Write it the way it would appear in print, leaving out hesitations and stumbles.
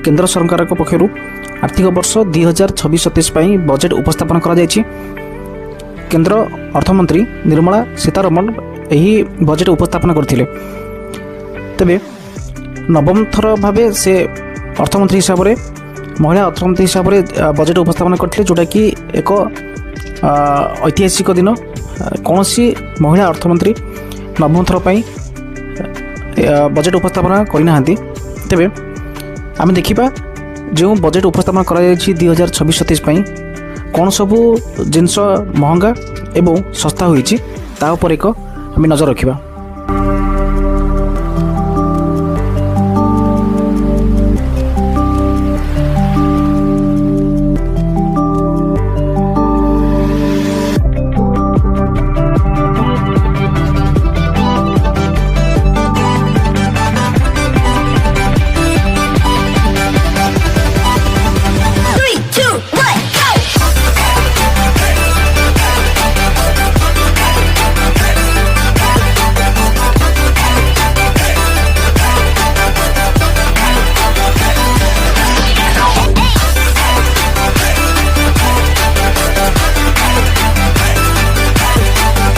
केंद्र सरकार पक्षर आर्थिक वर्ष 2026-27 बजेट उपस्थापन करा जायछि। केंद्र अर्थमंत्री निर्मला सीतारमण यही बजेट उपस्थापन करथिले। तेबे नवम थर भावे से अर्थमंत्री हिसाब से महिला अर्थमंत्री हिसाब से बजेट उपस्थापन करथिले, जोटा कि एक ऐतिहासिक दिन। कौन सी महिला अर्थमंत्री नवम थर पर बजेट उपस्थापन करना। तेबे आम देखा जो बजेट उपस्थापन करा 2026-27 कौन सबू जिनस महंगा एवं सस्ता होईछि ता उपर एक आम नजर रखिबा।